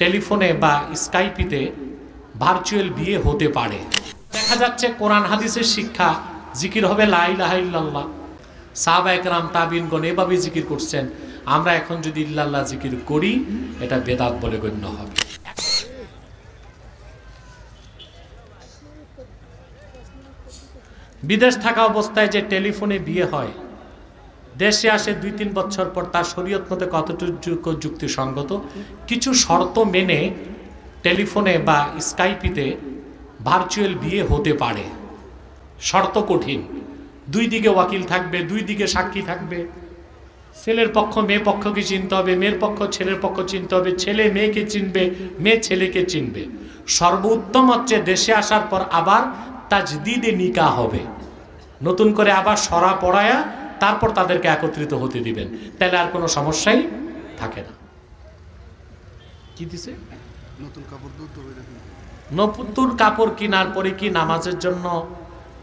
টেলিফোনে বা স্কাইপিতে ভার্চুয়াল বিয়ে হতে পারে। দেখা যাচ্ছে কোরআন হাদিসের শিক্ষা, জিকির হবে লা ইলাহা ইল্লাল্লাহ। সাহাবা একরাম তাবিনগণ এভাবে জিকির করছেন। আমরা এখন যদি ইল্লাল্লাহ জিকির করি, এটা বেদাত বলে গণ্য হবে। বিদেশ থাকা অবস্থায় যে টেলিফোনে বিয়ে হয়, দেশে আসে 2-3 বছর পর, তার শরীয়ত মতে কতটুকু যুক্তিসঙ্গত? কিছু শর্ত মেনে টেলিফোনে বা স্কাইপিতে ভার্চুয়াল বিয়ে হতে পারে। শর্ত কঠিন, 2 দিকে ওয়াকিল থাকবে, 2 দিকে সাক্ষী থাকবে। ছেলের পক্ষ মেয়ে পক্ষকে চিনতে হবে, মেয়ের পক্ষ ছেলের পক্ষ চিনতে হবে, ছেলে মেয়েকে চিনবে, মেয়ে ছেলেকে চিনবে। সর্বোত্তম হচ্ছে দেশে আসার পর আবার তাজদিদে নিকাহ হবে, নতুন করে আবার সরা পড়ায়া তারপর তাদেরকে একত্রিত হতে দিবেন, তাহলে আর কোনো সমস্যাই থাকে না। কি দিছে? নতুন কাপড় কেনার পরে কি নামাজের জন্য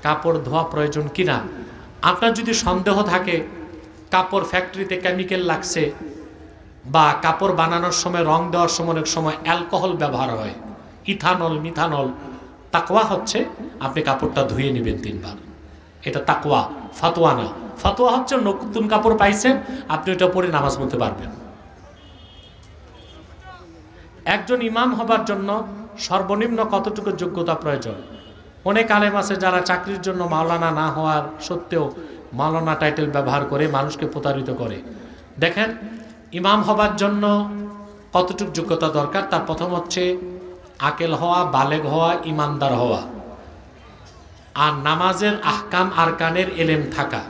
কাপড় ধোয়া প্রয়োজন কিনা? আপনার যদি সন্দেহ থাকে কাপড় ফ্যাক্টরিতে কেমিক্যাল লাগছে, বা কাপড় বানানোর সময় রং দেওয়ার সময় অনেক সময় অ্যালকোহল ব্যবহার হয়, ইথানল মিথানল, তাকওয়া হচ্ছে আপনি কাপড়টা ধুয়ে নেবেন 3 বার। এটা তাকওয়া, ফাতোয়া না। ফাতোয়া হচ্ছে নতুন কাপড় পাইছেন, আপনি ওটা পরে নামাজ পড়তে পারবেন। একজন ইমাম হবার জন্য সর্বনিম্ন কতটুকু যোগ্যতা প্রয়োজন? অনেক আলেম আছে যারা চাকরির জন্য মাওলানা না হওয়ার সত্ত্বেও মাওলানা টাইটেল ব্যবহার করে মানুষকে প্রতারিত করে। দেখেন, ইমাম হবার জন্য কতটুকু যোগ্যতা দরকার? তার প্রথম হচ্ছে আকেল হওয়া, বালেগ হওয়া, ইমানদার হওয়া, আর নামাজের আহকাম আরকানের এলেম থাকা,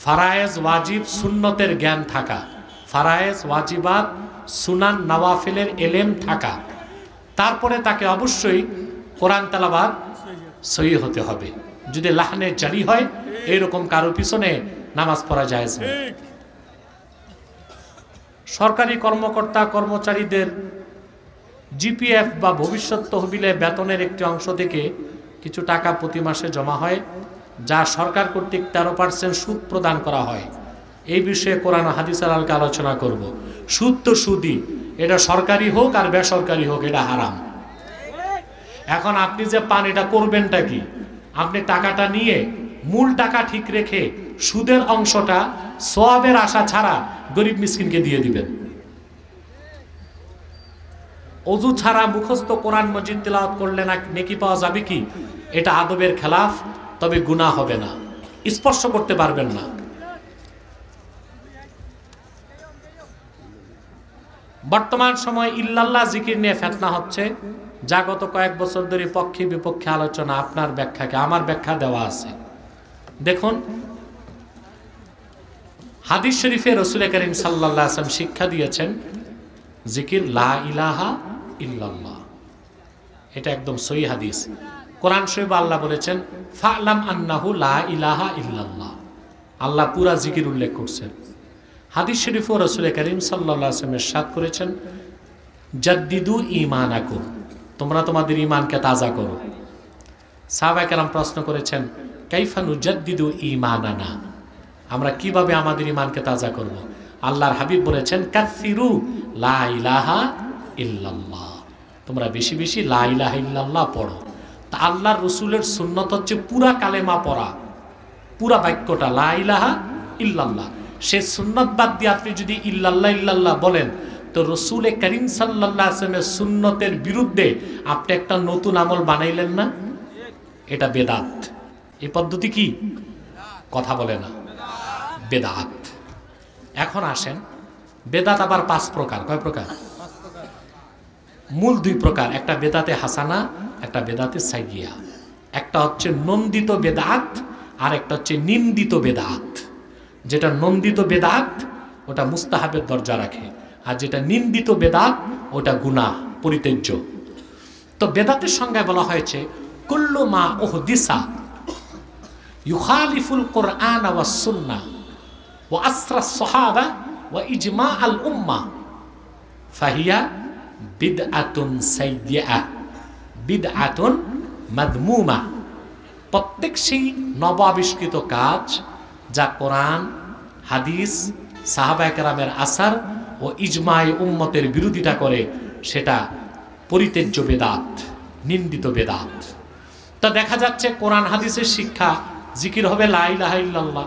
ফারায়েজ ওয়াজিব সুন্নতের জ্ঞান থাকা, ফারায়েজ ওয়াজিবাত সুনান নওয়াফিলের এলেম থাকা। তারপরে তাকে অবশ্যই কোরআন তেলাওয়াত সহিহ হতে হবে। যদি লাহনে জারি হয়, এইরকম কারো পিছনে নামাজ পড়া জায়েজ না। সরকারি কর্মকর্তা কর্মচারীদের জিপিএফ বা ভবিষ্যৎ তহবিলে বেতনের একটি অংশ থেকে কিছু টাকা প্রতি মাসে জমা হয়, যা সরকার কর্তৃক 13% সুদ প্রদান করা হয়। এই বিষয়ে কোরআন হাদিসের আলোকে আলোচনা করব। সুদ তো সুদই, এটা সরকারি হোক আর বেসরকারি হোক, এটা হারাম। এখন আপনি যে পান, এটা করবেনটা কি? আপনি টাকাটা নিয়ে মূল টাকা ঠিক রেখে সুদের অংশটা সওয়াবের আশা ছাড়া গরিব মিসকিনকে দিয়ে দিবেন। অজু ছাড়া মুখস্থ কোরআন মজিদ তিলাওয়াত করলে না নেকি পাওয়া যাবে কি? এটা আদবের খেলাফ, তবে গুনাহ হবে না, স্পর্শ করতে পারবেন না। বর্তমান সময় ইল্লাল্লাহ জিকির নিয়ে ফিতনা হচ্ছে, যা গত কয়েক বছর ধরে পক্ষে বিপক্ষে আলোচনা। আপনার ব্যাখ্যাকে আমার ব্যাখ্যা দেওয়া আছে। দেখুন, হাদিস শরীফে রাসূল করিম সাল্লাল্লাহু আলাইহি ওয়াসাল্লাম শিক্ষা দিয়েছেন জিকির লা ইলাহা ইল্লাল্লাহ, এটা একদম সহিহ হাদিস। কোরআন শরীফে আল্লাহ বলেছেন ফা'লাম আন্নাহু লা ইলাহা ইল্লাল্লাহ, আল্লাহ পুরা জিকির উল্লেখ করছেন। হাদিস শরীফে রাসূল করিম সাল্লাল্লাহু আলাইহি ওয়াসাল্লাম ইরশাদ করেছেন জাদ্দিদু ঈমানাকুম, তোমরা তোমাদের ঈমানকে তাজা করো। সাহাবায়ে কেরাম প্রশ্ন করেছেন কাইফা নুজাদ্দিদু ঈমানানা, আমরা কিভাবে আমাদের ঈমানকে তাজা করব? আল্লাহর হাবিব বলেছেন কাসসিরু লা ইলাহা ইল্লাল্লাহ, তোমরা বেশি বেশি লা ইলাহা ইল্লাল্লাহ পড়ো। তা আল্লাহর রাসূলের সুন্নত হচ্ছে পুরা কালেমা পড়া, পুরা বাক্যটা লা ইলাহা ইল্লাল্লাহ। সে সুন্নত বাদ দিয়ে আপনি যদি ইল্লাল্লাহ ইল্লাল্লাহ বলেন, তো রাসূল করিম সাল্লাল্লাহু আলাইহি ওয়াসাল্লামের সুন্নতের বিরুদ্ধে আপনি একটা নতুন আমল বানাইলেন না, এটা বেদাত। এই পদ্ধতি কি? কথা বলে না, বেদাত। এখন আসেন, বেদাত আবার 5 প্রকার। কয় প্রকার? মূল 2 প্রকার, একটা বেদাতে হাসানা, একটা বেদাতে সাইয়্যিয়া। একটা হচ্ছে নন্দিত বেদাত, আর একটা হচ্ছে নিন্দিত বেদাত। যেটা নন্দিত বেদাত ওটা মুস্তাহাবের দরজা রাখে, আর যেটা নিন্দিত বেদাত ওটা গুনাহ, পরিত্যাজ্য। তো বেদাতের সংজ্ঞায় বলা হয়েছে কুল্লু মা উহদিসা ইউখালিফুল কুরআন ওয়াস সুন্নাহ ওয়া আসরাস সাহাবা ওয়া ইজমা আল উম্মাহ ফাহিয়া বিদআতুন সাইয়্যিআহ বিদআতুন মাযমুমা। প্রত্যেক সেই নব আবিষ্কৃত কাজ যা কোরআন, হাদিস, সাহাবায়ে কেরামের আসার ও ইজমায়ে উম্মতের বিরোধিতা করে, সেটা পরিত্যাজ্য বেদাত, নিন্দিত বেদাত। তা দেখা যাচ্ছে কোরআন হাদিসের শিক্ষা জিকির হবে লা ইলাহা ইল্লাল্লাহ।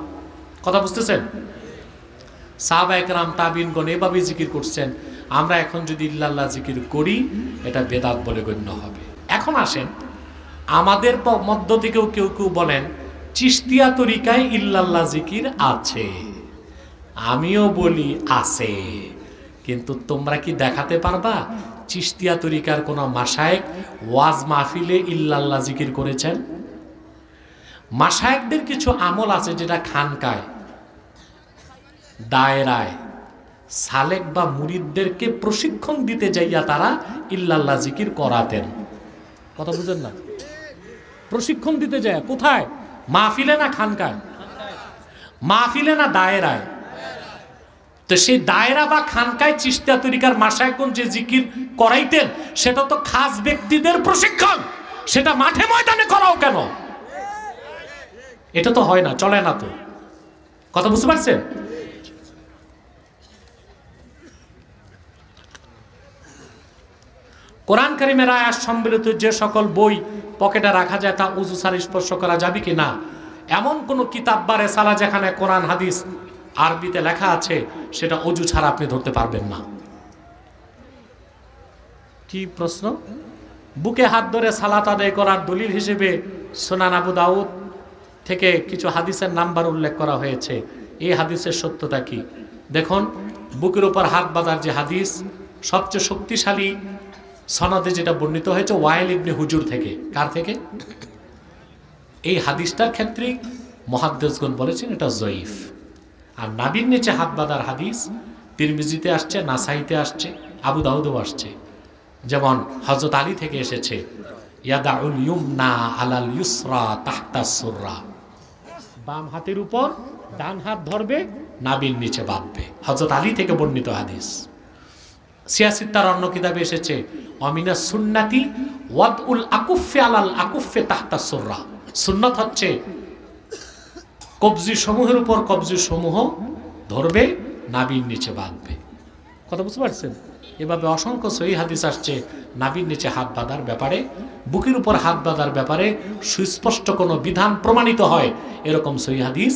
কথা বুঝতেছেন? সাহাবায়ে কেরাম তাবিঈনগণ এভাবে জিকির করছেন। আমরা এখন যদি ইল্লাল্লাহ জিকির করি এটা বেদাত বলে গণ্য হবে। এখন আসেন, আমাদের মধ্য থেকেও কেউ কেউ বলেন চিশতিয়া তরিকায় ইল্লাল্লাহ জিকির আছে। আমিও বলি আছে, কিন্তু তোমরা কি দেখাতে পারবা চিশতিয়া তরিকার কোন মাশায়েখ ওয়াজ মাহফিলে ইল্লাল্লাহ জিকির করেছেন? মাশায়েখদের কিছু আমল আছে যেটা খানকায়, দায়রায় সালেক বা মুরিদদেরকে প্রশিক্ষণ দিতে যাইয়া তারা ইল্লাল্লাহ জিকির করাতেন। কথা বুঝেন না? প্রশিক্ষণ দিতে যায় কোথায়? মাহফিলে না খানকায়? মাহফিলে না দায়রায়? তো সেই দায়রা বা খানকায় চিশতিয়া তরিকার মাশায়েখগণ যে জিকির করাইতেন সেটা তো খাস ব্যক্তিদের প্রশিক্ষণ, সেটা মাঠে ময়দানে করাও কেন? এটা তো হয় না, চলে না তো। কথা বুঝতে পারছেন? কোরআন কারীমের আয়াত সম্বলিত যে সকল বই পকেটে রাখা যায় তা উযু ছাড়া স্পর্শ করা যাবে কি না, এমন কোন কিতাব বা রিসালা যেখানে কোরআন হাদিস আরবিতে লেখা আছে সেটা অজু ছাড়া আপনি ধরতে পারবেন না। কি প্রশ্ন? বুকে হাত ধরে সালাত আদায় করার দলিল হিসেবে সুনান আবু দাউদ থেকে কিছু হাদিসের নাম্বার উল্লেখ করা হয়েছে। এই হাদিসের সত্যতা কি? দেখুন, বুকের উপর হাত বাঁধার যে হাদিস সবচেয়ে শক্তিশালী সনদে যেটা বর্ণিত হয়েছে ওয়াইল ইবনে হুজুর থেকে। কার থেকে? এই হাদিসটার ক্ষেত্রে মুহাদ্দিসগণ বলেছেন এটা জয়ীফ। আর নাভির নিচে হাত বাঁধার হাদিস তিরমিজিতে আসছে, নাসাইতে আসছে, আবু দাউদেও আসছে। যেমন হযরত আলী থেকে এসেছে ইয়াদাউল ইউমনা আলাল ইউসরা তাহতা সুররা, বাম হাতের উপর ডান হাত ধরবে, নাভির নিচে বাঁধবে। হযরত আলী থেকে বর্ণিত হাদিস। সিয়াসিত্তার অন্য কিতাবে এসেছে অমিনা সুন্নাতি ওয়াদউল আকুফে আলাল আকুফে তাহতা সুররা। সুন্নাত হচ্ছে কবজি সমূহের উপর কবজি সমূহ ধরবে, নাভির নিচে বাঁধবে। কথা বুঝতে পারছেন? এভাবে অসংখ্য সহিহ হাদিস আসছে নাভির নিচে হাত বাঁধার ব্যাপারে। বুকের উপর হাত বাঁধার ব্যাপারে সুস্পষ্ট কোনো বিধান প্রমাণিত হয় এরকম সহিহ হাদিস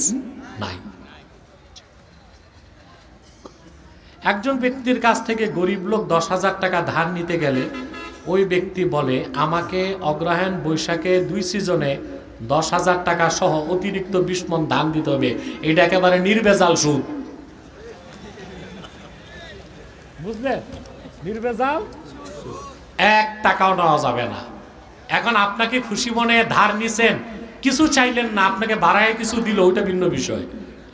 নাই। একজন ব্যক্তির কাছ থেকে গরিব লোক 10,000 টাকা ধার নিতে গেলে ওই ব্যক্তি বলে আমাকে অগ্রহায়ণ বৈশাখে 2 সিজনে 10,000 টাকা সহ অতিরিক্ত 20 মণ ধান দিতে হবে। এটা একেবারে নির্ভেজাল সুদ। বুঝলেন? নির্ভেজাল, 1 টাকাও নেওয়া যাবে না। এখন আপনাকে খুশি মনে ধার নিছেন, কিছু চাইলেন না, আপনাকে বাড়ায় কিছু দিল, ওইটা ভিন্ন বিষয়।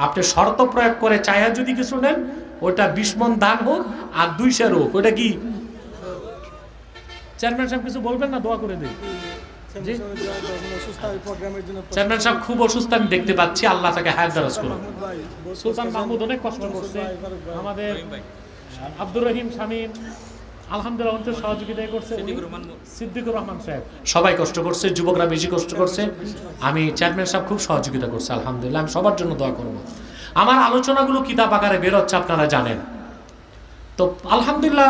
আপনি শর্ত প্রয়োগ করে চাইয়া যদি কিছু নেন, ওটা 20 মণ ধান হোক আর 2 সের হোক, ওটা কি? চেয়ারম্যান সাহেব কিছু বলবেন না? দোয়া করে দিন। চেয়ারম্যান সাহেব খুব অসুস্থ আমি দেখতে পাচ্ছি, আল্লাহ তাকে হায়াত দারাজ করুন। সুলতান মাহমুদ অনেক কষ্ট করছে, আমাদের আব্দুর রহিম শামীম আলহামদুলিল্লাহ সহযোগিতা করছে, সিদ্দিকুর রহমান সাহেব সবাই কষ্ট করছে, যুবকরা বেশি কষ্ট করছে। আমি চেয়ারম্যান সাহেব খুব সহযোগিতা করছে আলহামদুলিল্লাহ। আমি সবার জন্য দোয়া করব। আমার আলোচনাগুলো কিতাব আকারে বেরোচ্ছে, আপনারা জানেন তো আলহামদুলিল্লাহ।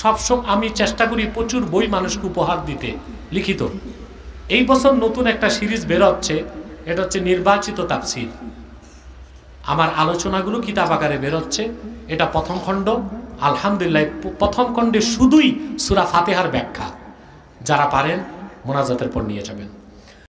সবসময় আমি চেষ্টা করি প্রচুর বই মানুষকে উপহার দিতে, লিখিত। এই বছর নতুন একটা সিরিজ বেরোচ্ছে, এটা হচ্ছে নির্বাচিত তাফসীর। আমার আলোচনাগুলো কিতাব আকারে বেরোচ্ছে, এটা প্রথম খণ্ড। আলহামদুলিল্লাহ প্রথম খণ্ডে শুধুই সূরা ফাতিহার ব্যাখ্যা। যারা পারেন মোনাজাতের পর নিয়ে যাবেন।